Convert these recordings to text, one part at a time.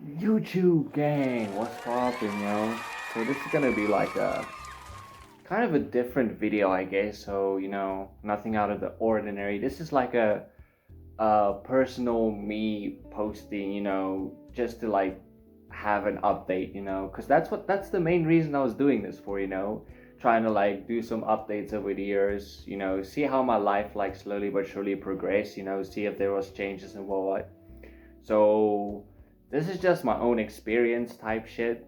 YouTube gang, what's poppin', yo? So this is gonna be like a kind of a different video, I guess. So nothing out of the ordinary. This is like a personal me posting, just to like have an update, because that's the main reason I was doing this for, trying to like do some updates over the years, see how my life like slowly but surely progressed, see if there was changes and what. So this is just my own experience type shit,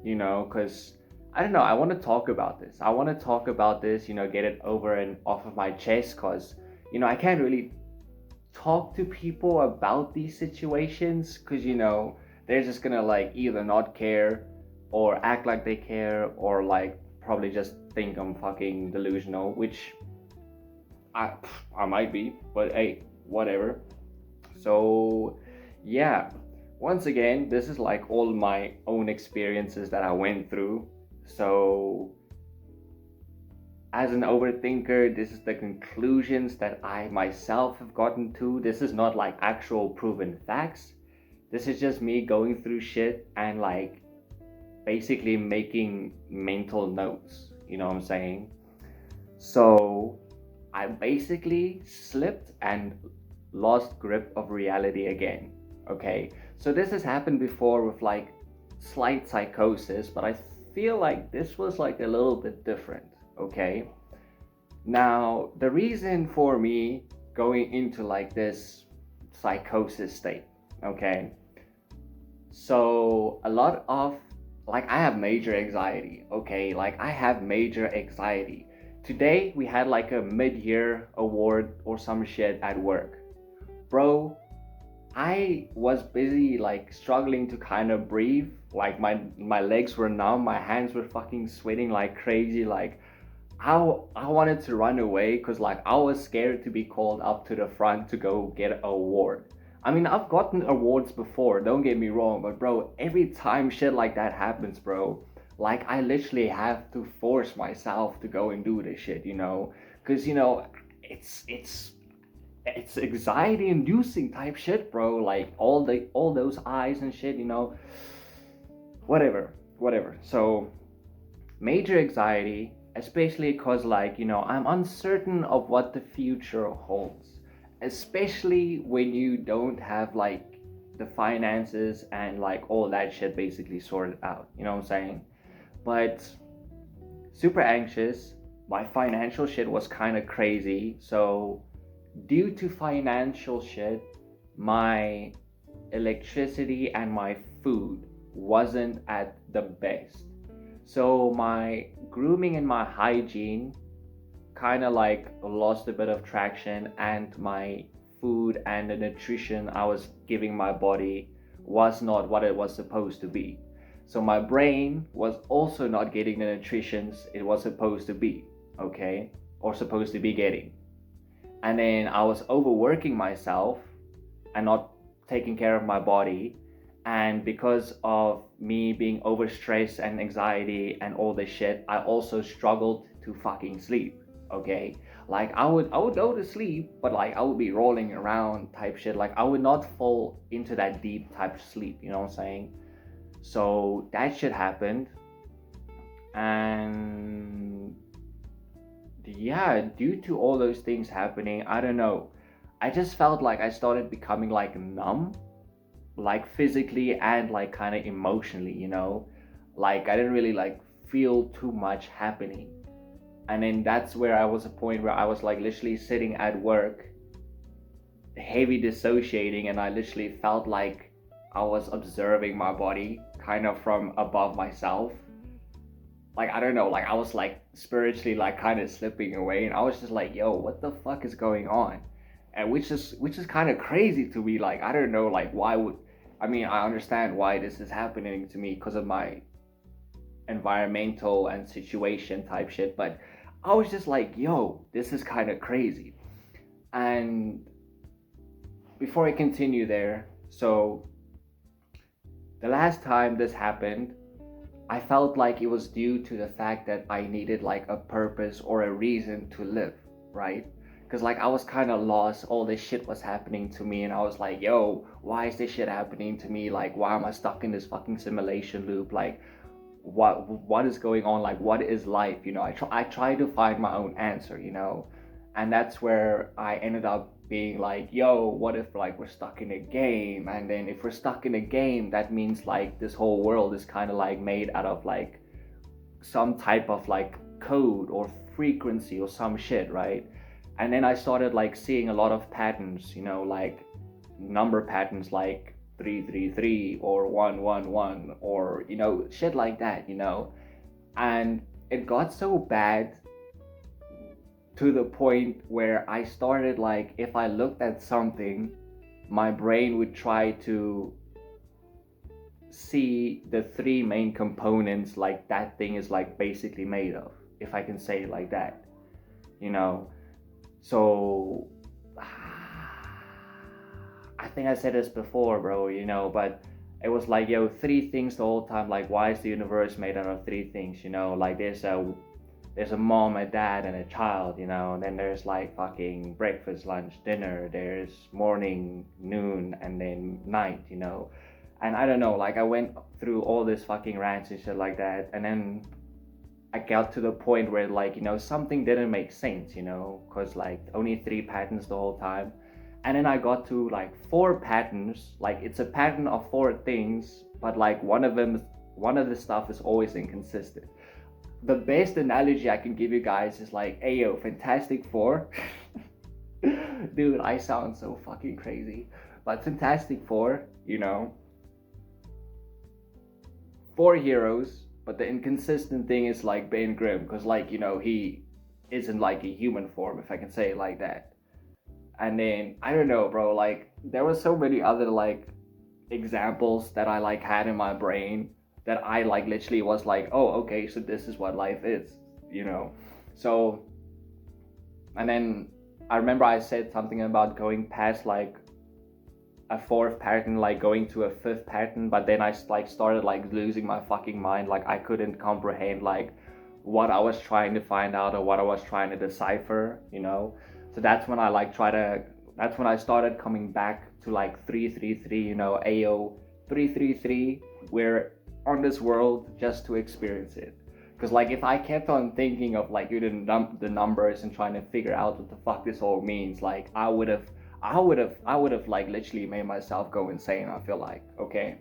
because I don't know, I want to talk about this. I want to talk about this, get it over and off of my chest, because, I can't really talk to people about these situations, because, they're just gonna like either not care or act like they care or like probably just think I'm fucking delusional, which I, I might be, but hey, whatever. So, yeah, once again, this is like all my own experiences that I went through. So, as an overthinker, this is the conclusions that I myself have gotten to. This is not like actual proven facts. This is just me going through shit and like basically making mental notes. You know what I'm saying? So, I basically slipped and lost grip of reality again. Okay, so this has happened before with like slight psychosis, but I feel like this was like a little bit different. Okay, now the reason for me going into like this psychosis state, okay, so a lot of like I have major anxiety, okay, like I have major anxiety. Today we had like a mid-year award or some shit at work, bro. I was busy like struggling to kind of breathe. Like my legs were numb, my hands were fucking sweating like crazy. Like I wanted to run away because like I was scared to be called up to the front to go get an award. I mean, I've gotten awards before, don't get me wrong, but bro, every time shit like that happens, bro, like I literally have to force myself to go and do this shit, because it's it's anxiety inducing type shit, bro. Like all those eyes and shit, whatever. So major anxiety, especially because like I'm uncertain of what the future holds, especially when you don't have like the finances and like all that shit basically sorted out. You know what I'm saying? But super anxious. My financial shit was kind of crazy, so due to financial shit, my electricity and my food wasn't at the best. So my grooming and my hygiene kind of like lost a bit of traction, and my food and the nutrition I was giving my body was not what it was supposed to be. So my brain was also not getting the nutrition it was supposed to be, okay? Or supposed to be getting. And then I was overworking myself and not taking care of my body. And because of me being overstressed and anxiety and all this shit, I also struggled to fucking sleep. Okay, like I would go to sleep, but like I would be rolling around type shit. Like I would not fall into that deep type of sleep. You know what I'm saying? So that shit happened, and yeah, due to all those things happening, I don't know, I just felt like I started becoming like numb, like physically and like kind of emotionally, like I didn't really like feel too much happening. And then that's where I was a point where I was like literally sitting at work, heavy dissociating, and I literally felt like I was observing my body kind of from above myself. Like I don't know, like I was like spiritually like kind of slipping away, and I was just like, yo, what the fuck is going on? And which is kind of crazy to me. Like I don't know, like why would, I mean, I understand why this is happening to me because of my environmental and situation type shit, but I was just like, yo, this is kind of crazy. And before I continue there, so the last time this happened, I felt like it was due to the fact that I needed like a purpose or a reason to live, right? Because like I was kind of lost. All this shit was happening to me, and I was like, yo, why is this shit happening to me? Like, why am I stuck in this fucking simulation loop? Like, what is going on? Like, what is life? I try to find my own answer, and that's where I ended up being like, yo, what if like we're stuck in a game? And then if we're stuck in a game, that means like this whole world is kind of like made out of like some type of like code or frequency or some shit, right? And then I started like seeing a lot of patterns, like number patterns like 333 or 111 or shit like that, and it got so bad to the point where I started like, if I looked at something, my brain would try to see the three main components like that thing is like basically made of, if I can say it like that, you know. So I think I said this before, bro, but it was like, yo, three things the whole time. Like, why is the universe made out of three things? Like there's a mom, a dad, and a child, and then there's like fucking breakfast, lunch, dinner, there's morning, noon, and then night, and I don't know, like I went through all this fucking rants and shit like that, and then I got to the point where like, something didn't make sense, because like only three patterns the whole time. And then I got to like four patterns, like it's a pattern of four things, but like one of the stuff is always inconsistent. The best analogy I can give you guys is like, hey yo, Fantastic Four. Dude, I sound so fucking crazy. But Fantastic Four, four heroes, but the inconsistent thing is like Ben Grimm, because like, he isn't like a human form, if I can say it like that. And then I don't know, bro, like there were so many other like examples that I like had in my brain that I like literally was like, oh, okay, so this is what life is, so. And then I remember I said something about going past like a fourth pattern, like going to a fifth pattern, but then I like started like losing my fucking mind. Like I couldn't comprehend like what I was trying to find out or what I was trying to decipher, so that's when I like that's when I started coming back to like 333, AO 333. We're on this world just to experience it. Because like if I kept on thinking of like the numbers and trying to figure out what the fuck this all means, like I would have like literally made myself go insane, I feel like. Okay.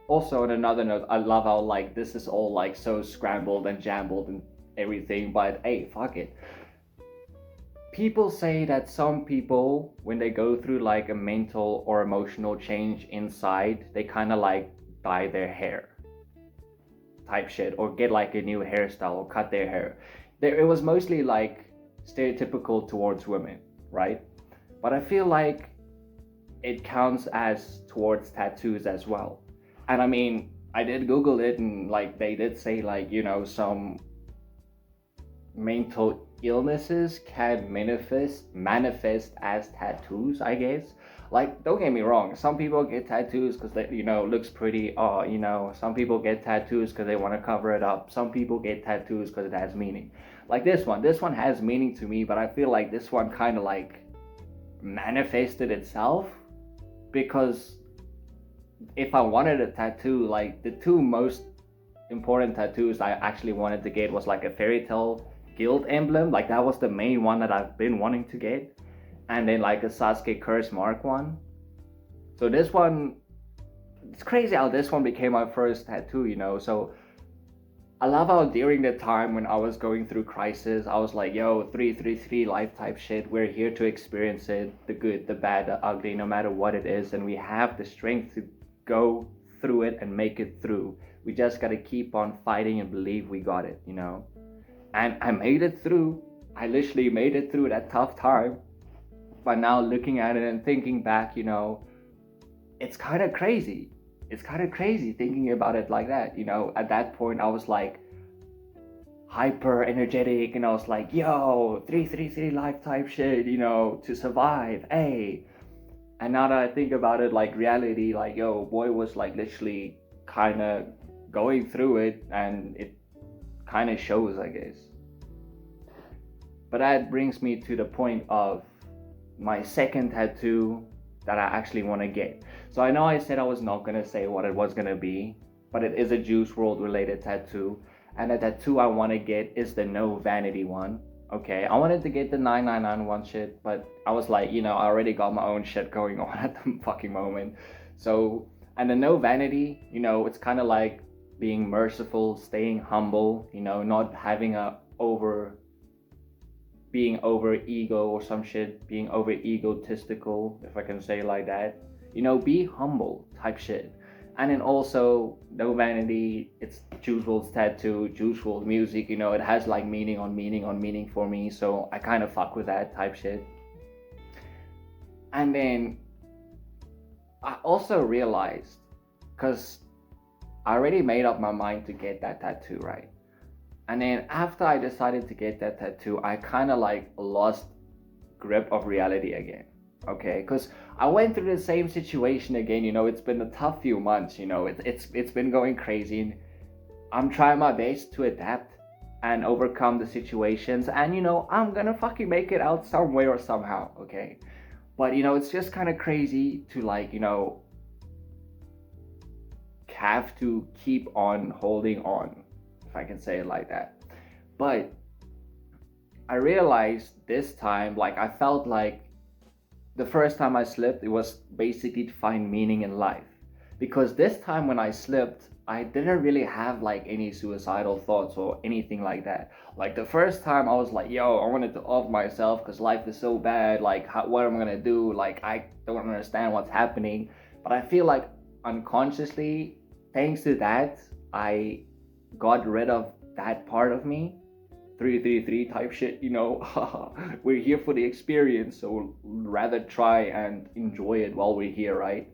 Also, on another note, I love how like this is all like so scrambled and jambled and everything, but hey, fuck it. People say that some people, when they go through like a mental or emotional change inside, they kind of like dye their hair type shit, or get like a new hairstyle or cut their hair. It was mostly like stereotypical towards women, right? But I feel like it counts as towards tattoos as well. And I mean, I did Google it, and like they did say like, some mental illnesses can manifest as tattoos, I guess. Like, don't get me wrong, some people get tattoos because they, looks pretty, or some people get tattoos because they want to cover it up. Some people get tattoos because it has meaning. Like this one has meaning to me, but I feel like this one kind of like manifested itself, because if I wanted a tattoo, like the two most important tattoos I actually wanted to get was like a fairy tale guild emblem. Like that was the main one that I've been wanting to get, and then like a Sasuke curse mark one. So this one, it's crazy how this one became my first tattoo, so I love how during the time when I was going through crisis, I was like, yo, 333 life type shit, we're here to experience it, the good, the bad, the ugly, no matter what it is, and we have the strength to go through it and make it through. We just gotta keep on fighting and believe we got it, And I made it through. I literally made it through that tough time. But now looking at it and thinking back, it's kind of crazy. It's kind of crazy thinking about it like that. At that point, I was like hyper energetic, and I was like, yo, 333 life type shit, to survive. Hey. And now that I think about it, like reality, like, yo, boy was like literally kind of going through it, and it kind of shows, I guess. But that brings me to the point of my second tattoo that I actually want to get. So I know I said I was not going to say what it was going to be, but it is a Juice World related tattoo. And the tattoo I want to get is the No Vanity one. Okay, I wanted to get the 999 shit, but I was like, I already got my own shit going on at the fucking moment. So, and the No Vanity, it's kind of like being merciful, staying humble, not having a over being over ego or some shit, being over egotistical, if I can say it like that. Be humble type shit. And then also no vanity, it's Juice WRLD's tattoo, Juice WRLD music, it has like meaning on meaning on meaning for me. So I kind of fuck with that type shit. And then I also realized, because I already made up my mind to get that tattoo, right? And then after I decided to get that tattoo, I kind of like lost grip of reality again. Okay, because I went through the same situation again. It's been a tough few months. It's been going crazy. And I'm trying my best to adapt and overcome the situations. And I'm gonna fucking make it out some way or somehow. Okay, but it's just kind of crazy to like have to keep on holding on, if I can say it like that. But I realized this time, like I felt like the first time I slipped, it was basically to find meaning in life. Because this time when I slipped, I didn't really have like any suicidal thoughts or anything like that. Like the first time I was like, yo, I wanted to off myself because life is so bad. Like, what am I gonna do? Like, I don't understand what's happening. But I feel like unconsciously, thanks to that, I got rid of that part of me. 333 type shit, we're here for the experience, so rather try and enjoy it while we're here, right?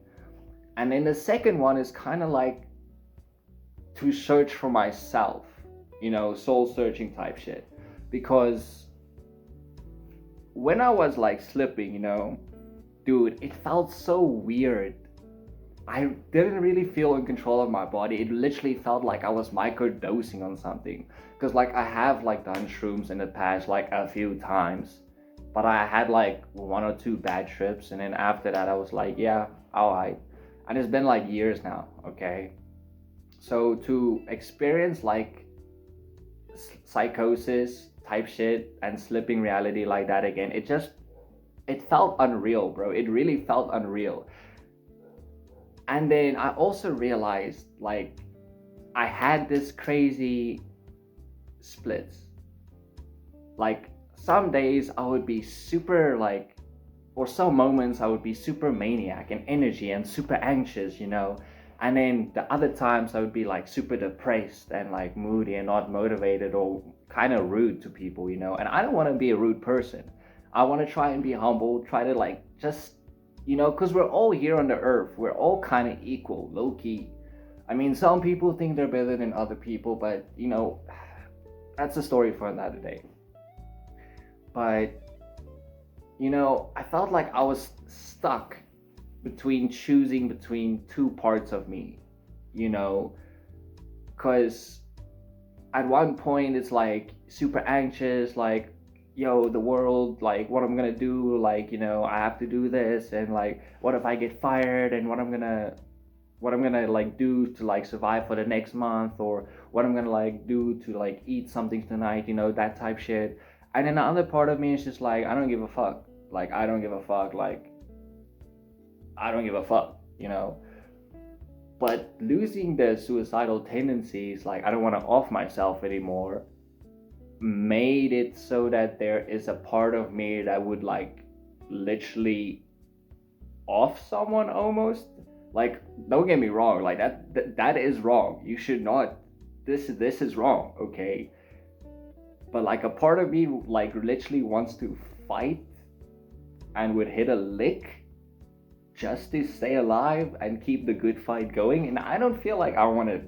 And then the second one is kind of like to search for myself, soul searching type shit. Because when I was like slipping, dude, it felt so weird. I didn't really feel in control of my body. It literally felt like I was microdosing on something. Because like I have like done shrooms in the past like a few times. But I had like one or two bad trips, and then after that I was like, yeah, alright. And it's been like years now, okay? So to experience like psychosis type shit and slipping reality like that again, it felt unreal, bro. It really felt unreal. And then I also realized like I had this crazy splits. Like some days I would be super like, or some moments I would be super maniac and energy and super anxious, and then the other times I would be like super depressed and like moody and not motivated or kind of rude to people, and I don't want to be a rude person. I want to try and be humble, try to like just because we're all here on the earth, we're all kind of equal, low key. I mean, some people think they're better than other people, but that's a story for another day. But I felt like I was stuck between choosing between two parts of me, because at one point it's like super anxious, like, yo, the world, like what I'm gonna do, like, I have to do this, and like what if I get fired, and what I'm gonna like do to like survive for the next month, or what I'm gonna like do to like eat something tonight, that type shit. And then the other part of me is just like, I don't give a fuck. Like I don't give a fuck. Like I don't give a fuck, But losing the suicidal tendencies, like I don't want to off myself anymore, made it so that there is a part of me that would like literally off someone almost. Like don't get me wrong, like that is wrong. You should not. This is wrong, okay? But like a part of me like literally wants to fight and would hit a lick just to stay alive and keep the good fight going. And I don't feel like I want to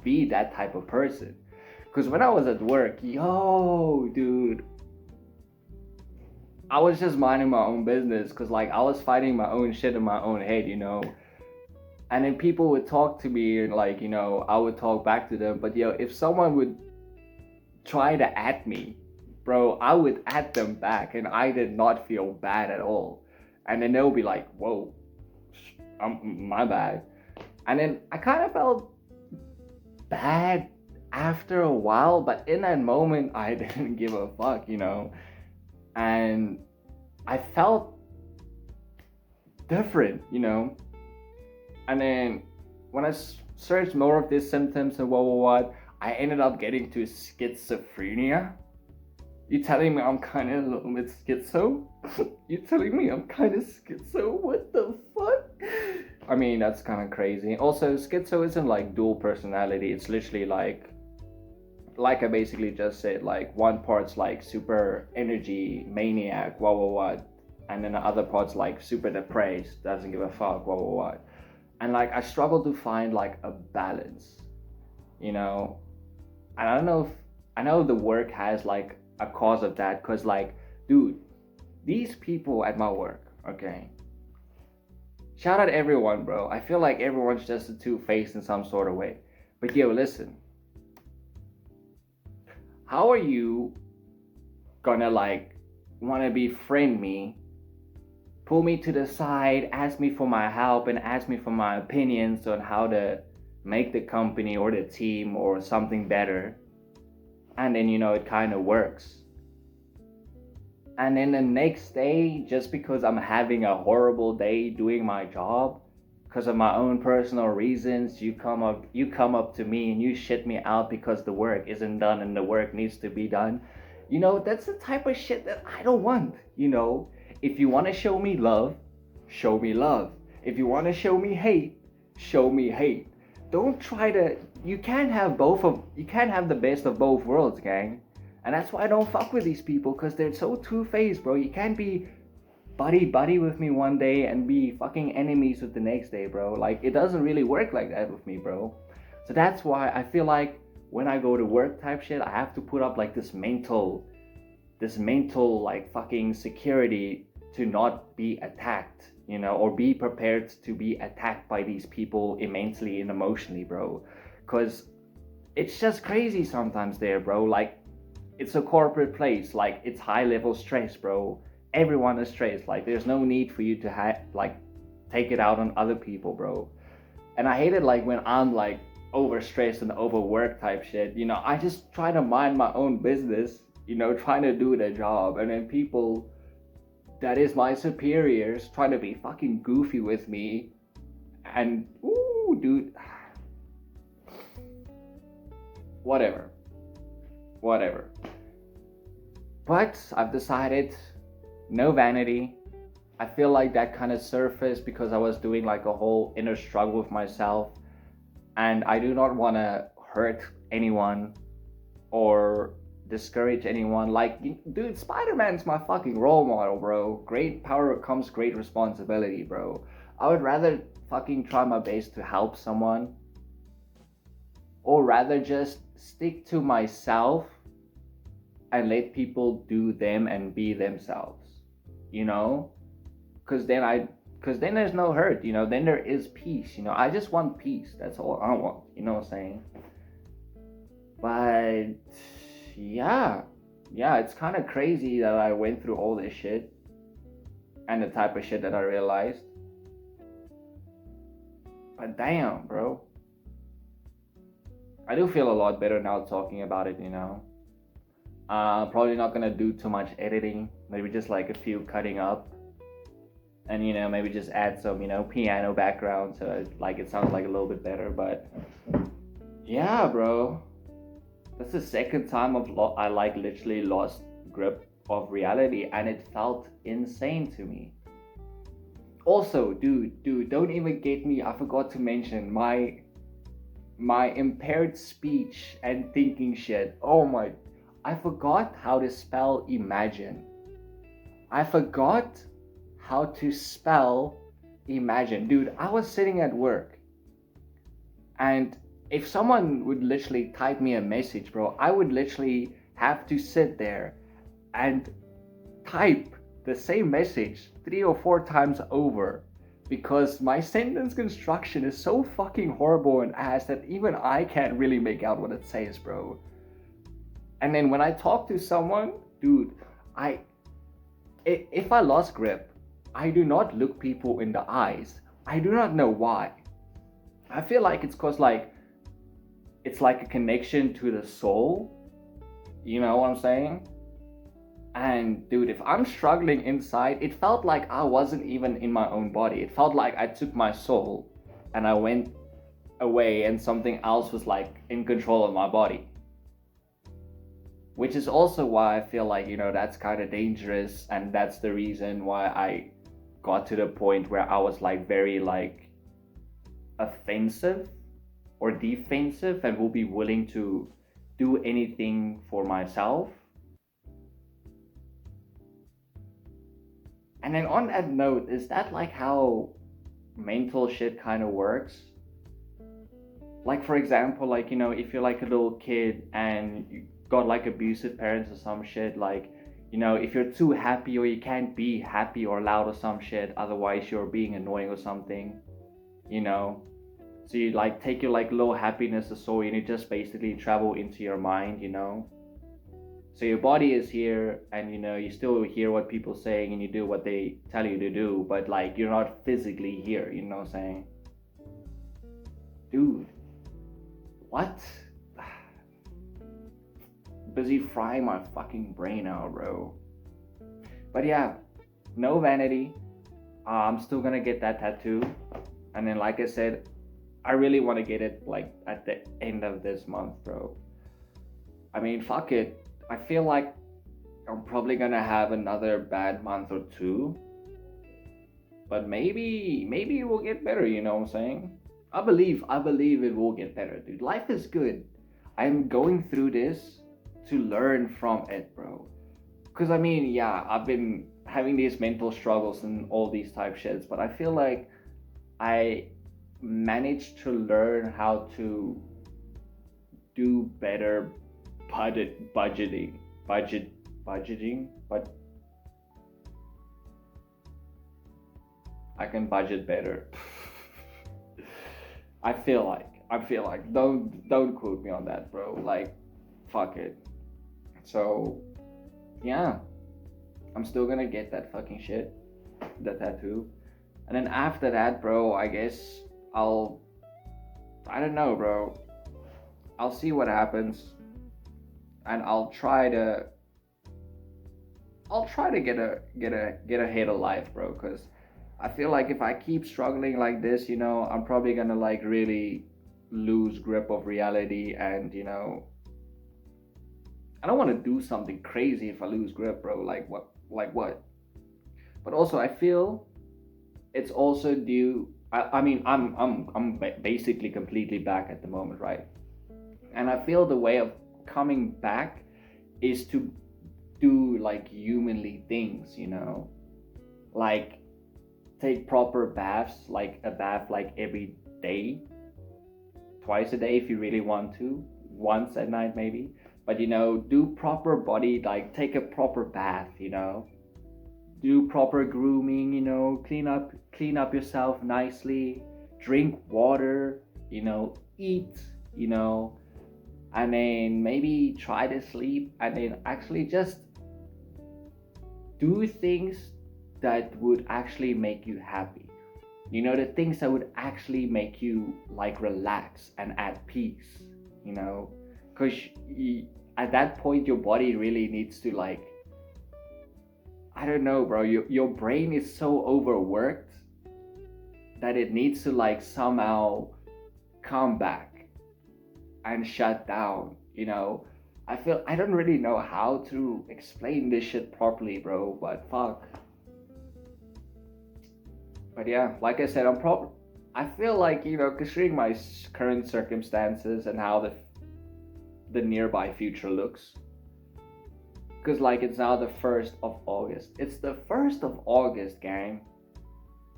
be that type of person. Because when I was at work, yo, dude, I was just minding my own business. Because like I was fighting my own shit in my own head, And then people would talk to me and like, I would talk back to them. But if someone would try to at me, bro, I would add them back and I did not feel bad at all. And then they'll be like, whoa, my bad. And then I kind of felt bad after a while, but in that moment, I didn't give a fuck, and I felt different, and then when I searched more of these symptoms and what, I ended up getting to schizophrenia. You telling me I'm kind of a little bit schizo? You telling me I'm kind of schizo? What the fuck? I mean, that's kind of crazy. Also, schizo isn't like dual personality. It's literally like I basically just said, like one part's like super energy maniac, what, and then the other part's like super depressed, doesn't give a fuck, what. And like I struggle to find like a balance, And I don't know if I know the work has like a cause of that, because like, dude, these people at my work, okay, shout out everyone, bro. I feel like everyone's just a two-faced in some sort of way. But yo, listen, how are you gonna like wanna befriend me, pull me to the side, ask me for my help, and ask me for my opinions on how to make the company or the team or something better, and then it kind of works, and then the next day, just because I'm having a horrible day doing my job because of my own personal reasons, you come up to me and you shit me out because the work isn't done and the work needs to be done. That's the type of shit that I don't want. If you want to show me love, show me love. If you want to show me hate, show me hate. Don't try to. You can't have the best of both worlds, gang. And that's why I don't fuck with these people, because they're so two-faced, bro. You can't be buddy with me one day and be fucking enemies with the next day, bro. Like, it doesn't really work like that with me, bro. So that's why I feel like when I go to work type shit, I have to put up like this mental like fucking security to not be attacked, or be prepared to be attacked by these people immensely and emotionally, bro. Because it's just crazy sometimes there, bro. Like, it's a corporate place, like it's high level stress, bro. Everyone is stressed. Like, there's no need for you to take it out on other people, bro. And I hate it like when I'm like overstressed and overworked type shit. I just try to mind my own business, trying to do the job, and then people that is my superiors trying to be fucking goofy with me, and ooh, dude, whatever. But I've decided, no vanity. I feel like that kind of surfaced because I was doing like a whole inner struggle with myself, and I do not want to hurt anyone or discourage anyone. Like, dude, Spider-Man's my fucking role model, bro. Great power comes great responsibility, bro. I would rather fucking try my best to help someone, or rather just stick to myself and let people do them and be themselves, because then there's no hurt, then there is peace. I just want peace. That's all I want, what I'm saying? But yeah, it's kind of crazy that I went through all this shit and the type of shit that I realized. But damn, bro, I do feel a lot better now talking about it, Probably not gonna do too much editing, maybe just like a few cutting up, and maybe just add some piano background so it sounds like a little bit better. But yeah, bro, that's the second time I like literally lost grip of reality, and it felt insane to me. Also, dude, don't even get me, I forgot to mention my impaired speech and thinking shit. Oh my, I forgot how to spell imagine. I forgot how to spell imagine. Dude, I was sitting at work, and if someone would literally type me a message, bro, I would literally have to sit there and type the same message 3 or 4 times over, because my sentence construction is so fucking horrible and ass that even I can't really make out what it says, bro. And then when I talk to someone, dude, I if I lost grip, I do not look people in the eyes. I do not know why. I feel like it's cause like it's like a connection to the soul. You know what I'm saying? And dude, if I'm struggling inside, it felt like I wasn't even in my own body. It felt like I took my soul and I went away and something else was like in control of my body. Which is also why I feel like, that's kind of dangerous, and that's the reason why I got to the point where I was like very like offensive or defensive and will be willing to do anything for myself. And then on that note, is that like how mental shit kind of works? Like for example, like if you're like a little kid and you got like abusive parents or some shit, like if you're too happy or you can't be happy or loud or some shit, otherwise you're being annoying or something, you know so you like take your like low happiness or so, and you just basically travel into your mind. So your body is here, and you still hear what people saying and you do what they tell you to do, but like you're not physically here, you know what I'm saying? Dude, what? Busy frying my fucking brain out, bro. But yeah, no vanity. I'm still gonna get that tattoo, and then like I said, I really want to get it like at the end of this month, bro. I mean, fuck it. I feel like I'm probably gonna have another bad month or two, but maybe it will get better. You know what I'm saying? I believe it will get better, dude. Life is good. I'm going through this to learn from it, bro. Cause I mean, yeah, I've been having these mental struggles and all these type shits, but I feel like I managed to learn how to do better budgeting, but I can budget better. I feel like don't quote me on that, bro. Like, fuck it. So yeah, I'm still gonna get that fucking shit, the tattoo, and then after that, bro, I guess I don't know, bro. I'll see what happens, and I'll try to get ahead of life, bro. Cause I feel like if I keep struggling like this, I'm probably gonna like really lose grip of reality, and I don't want to do something crazy if I lose grip, bro. Like what? Like what? But also, I feel it's also due. I mean, I'm basically completely back at the moment, right? And I feel the way of coming back is to do like humanly things, like take proper baths, like a bath like every day, twice a day if you really want to, once at night maybe. But do proper body, like take a proper bath, do proper grooming, clean up yourself nicely, drink water, eat, you know, and then maybe try to sleep, and then actually just do things that would actually make you happy. The things that would actually make you like relax and at peace, because at that point your body really needs to like, I don't know, bro, your brain is so overworked that it needs to like somehow come back and shut down. I don't really know how to explain this shit properly, bro, but fuck. But yeah, like I said, I feel like, considering my current circumstances and how the nearby future looks, because like it's now the 1st of August. It's the 1st of August, gang.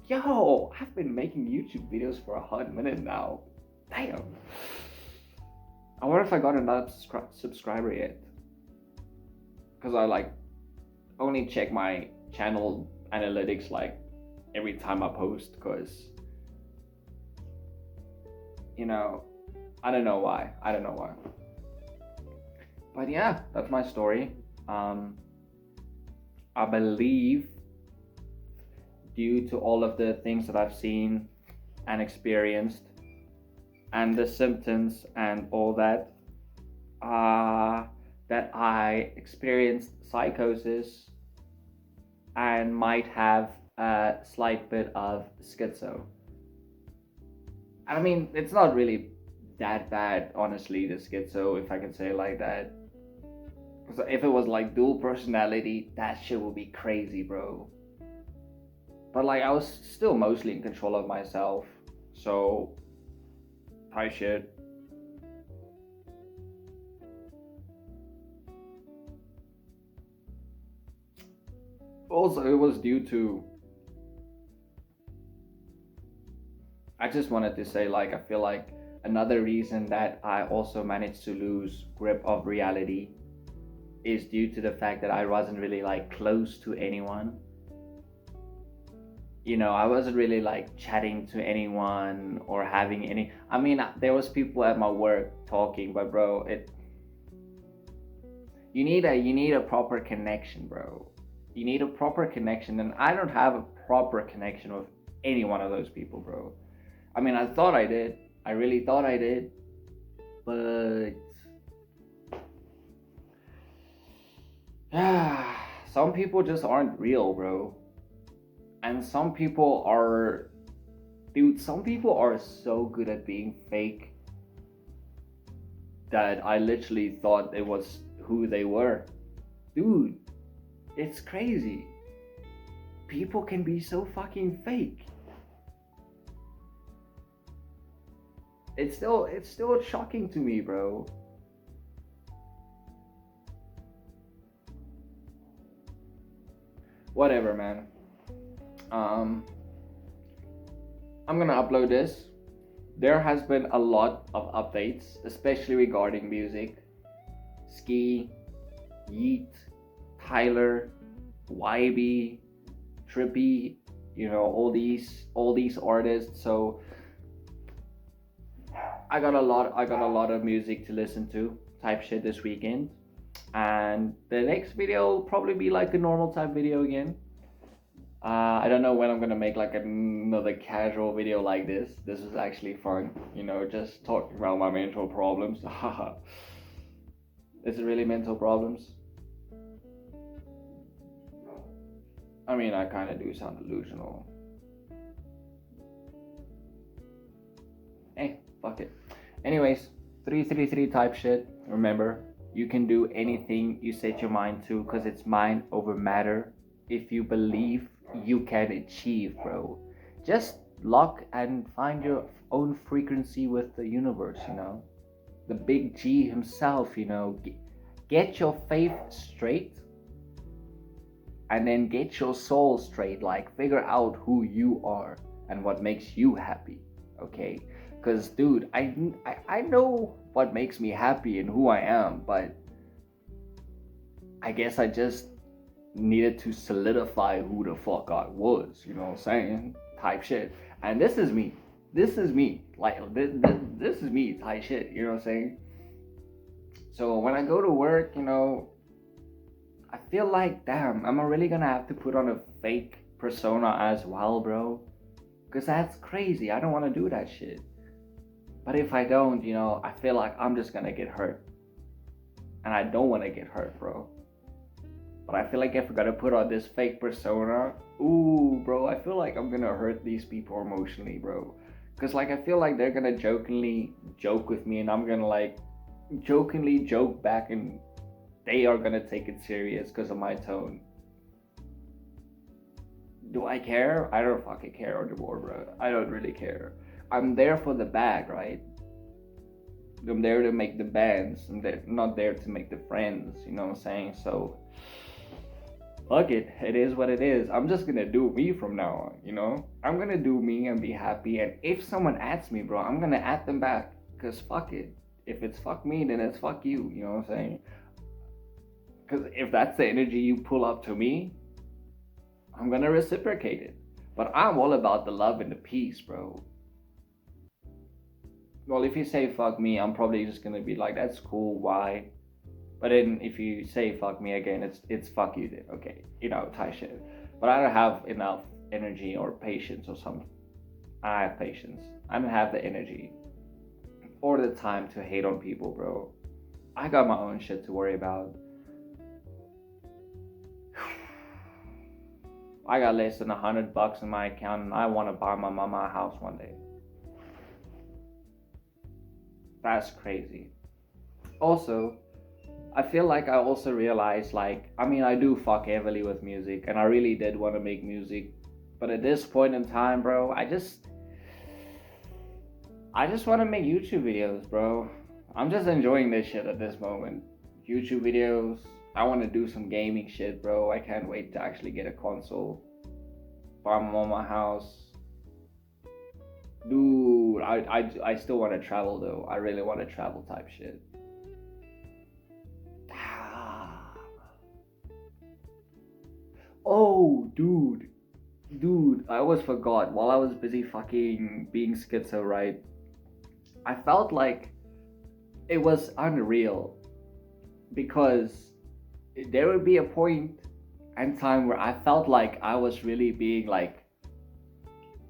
Yo, I've been making YouTube videos for a hot minute now. Damn. I wonder if I got another subscriber yet. Because I like only check my channel analytics like every time I post, because I don't know why. But yeah, that's my story. I believe, due to all of the things that I've seen and experienced and the symptoms and all that, uh, that I experienced psychosis and might have a slight bit of schizo. I mean, it's not really that bad, honestly, the schizo, if I can say it like that. So if it was like dual personality, that shit would be crazy, bro. But like, I was still mostly in control of myself, so high shit. Also, it was due to. I just wanted to say, like, I feel like another reason that I also managed to lose grip of reality is due to the fact that I wasn't really like close to anyone. You know, I wasn't really like chatting to anyone or having any. I mean, there was people at my work talking, but bro, you need a proper connection, bro. You need a proper connection, and I don't have a proper connection with any one of those people, bro. I mean, I thought I did. I really thought I did, but some people just aren't real, bro. And some people are, dude, some people are so good at being fake that I literally thought it was who they were. Dude, it's crazy. People can be so fucking fake. It's still shocking to me, bro. Whatever, man. Um, I'm gonna upload this. There has been a lot of updates, especially regarding music. Ski, Yeet, Tyler, YB, Trippy, all these artists. So I got a lot of music to listen to, type shit this weekend. And the next video will probably be like a normal type video again. I don't know when I'm gonna make like another casual video like this. This is actually fun, just talking about my mental problems. Is it really mental problems? I mean, I kind of do sound delusional. Hey, fuck it. Anyways, 333 type shit. Remember, you can do anything you set your mind to because it's mind over matter. If you believe, you can achieve, bro. Just lock and find your own frequency with the universe. The big G himself. Get your faith straight and then get your soul straight. Like, figure out who you are and what makes you happy, okay? Because, dude, I know what makes me happy and who I am, but I guess I just needed to solidify who the fuck I was, you know what I'm saying? Type shit. And this is me. This is me. Like, this is me type shit, you know what I'm saying? So when I go to work, I feel like, damn, am I really gonna have to put on a fake persona as well, bro? Because that's crazy. I don't want to do that shit. But if I don't, I feel like I'm just gonna get hurt. And I don't want to get hurt, bro. But I feel like if I gotta put on this fake persona, ooh, bro, I feel like I'm gonna hurt these people emotionally, bro. Because, like, I feel like they're gonna jokingly joke with me and I'm gonna, like, jokingly joke back and they are gonna take it serious because of my tone. Do I care? I don't fucking care anymore, bro. I don't really care. I'm there for the bag, right? I'm there to make the bands. Not there to make the friends, you know what I'm saying? So, fuck it. It is what it is. I'm just gonna do me from now on, I'm gonna do me and be happy. And if someone adds me, bro, I'm gonna add them back. Because fuck it. If it's fuck me, then it's fuck you know what I'm saying? Because if that's the energy you pull up to me, I'm gonna reciprocate it. But I'm all about the love and the peace, bro. Well, if you say fuck me, I'm probably just gonna be like, that's cool, why? But then if you say fuck me again, it's fuck you then. Okay, type shit. But I don't have enough energy or patience or something. I have patience. I don't have the energy or the time to hate on people, bro. I got my own shit to worry about. I got less than $100 in my account, and I want to buy my mama a house one day. That's crazy. Also, I feel like I also realized, like, I mean, I do fuck heavily with music, and I really did want to make music, but at this point in time, bro, I just want to make YouTube videos, bro. I'm just enjoying this shit at this moment. YouTube videos. I want to do some gaming shit, bro. I can't wait to actually get a console. Buy my mama house. Dude, I still want to travel though. I really want to travel type shit. Oh, dude, I always forgot. While I was busy fucking being schizo, right? I felt like it was unreal because there would be a point and time where I felt like I was really being like,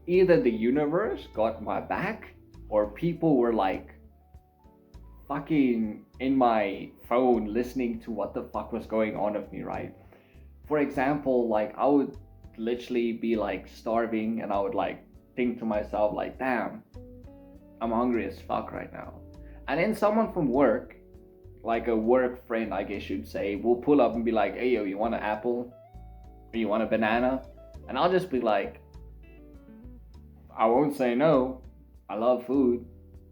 either the universe got my back or people were like fucking in my phone listening to what the fuck was going on with me, right? For example, like I would literally be like starving and I would like think to myself like, damn, I'm hungry as fuck right now. And then someone from work, like a work friend, I guess you'd say, will pull up and be like, hey yo, you want an apple? Or you want a banana? And I'll just be like, I won't say no. I love food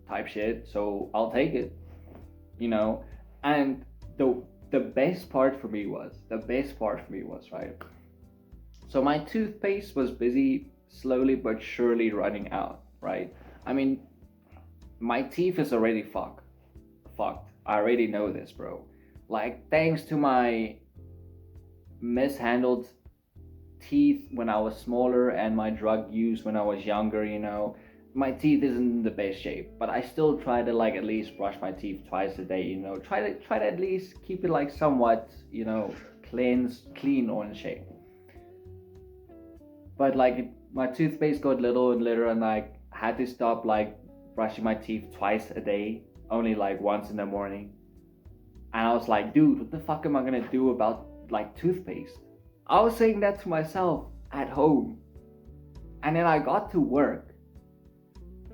type shit, so I'll take it. You know? And the best part for me was, right? So my toothpaste was busy slowly but surely running out, right? I mean, my teeth is already fucked. I already know this, bro. Like, thanks to my mishandled teeth when I was smaller and my drug use when I was younger, my teeth isn't in the best shape. But I still try to like at least brush my teeth twice a day, Try to at least keep it like somewhat, clean or in shape. But like my toothpaste got little and little, and I had to stop like brushing my teeth twice a day, only like once in the morning. And I was like, dude, what the fuck am I gonna do about like toothpaste? I was saying that to myself at home. And then I got to work.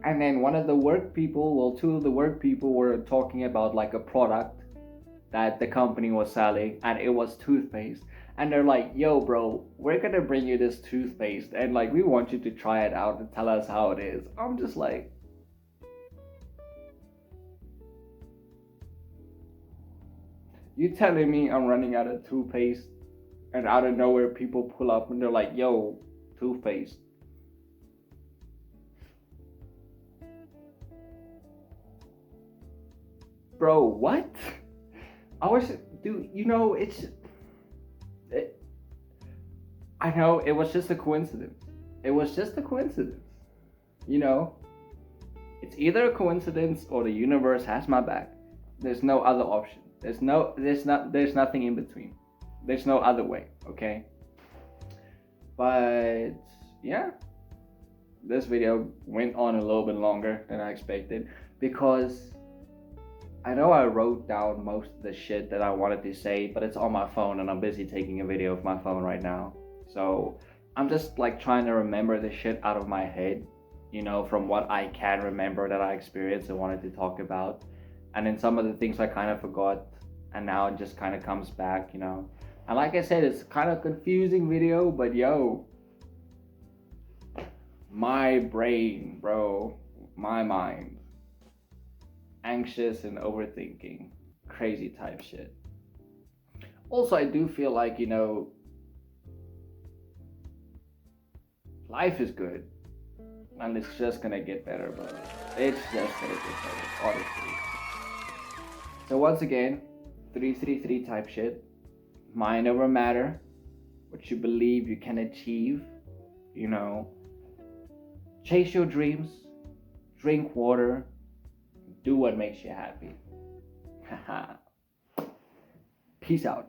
And then two of the work people were talking about like a product that the company was selling, and it was toothpaste. And they're like, yo, bro, we're gonna bring you this toothpaste, and like, we want you to try it out and tell us how it is. I'm just like, you telling me I'm running out of toothpaste, and out of nowhere people pull up and they're like, yo, toothpaste. Bro, what? I was, dude, I know it was just a coincidence. It was just a coincidence. You know, it's either a coincidence or the universe has my back. There's no other option. There's nothing in between. There's no other way, okay? But yeah, this video went on a little bit longer than I expected because I know I wrote down most of the shit that I wanted to say, but it's on my phone and I'm busy taking a video of my phone right now. So I'm just like trying to remember the shit out of my head, from what I can remember that I experienced and wanted to talk about. And then some of the things I kind of forgot, and now it just kind of comes back. And like I said, it's kind of confusing video, but yo, my brain, bro, my mind, anxious and overthinking, crazy type shit. Also, I do feel like, life is good, and it's just gonna get better, bro. It's just gonna get better, honestly. So once again, 333 type shit. Mind over matter. What you believe you can achieve. Chase your dreams. Drink water. Do what makes you happy. Haha. Peace out.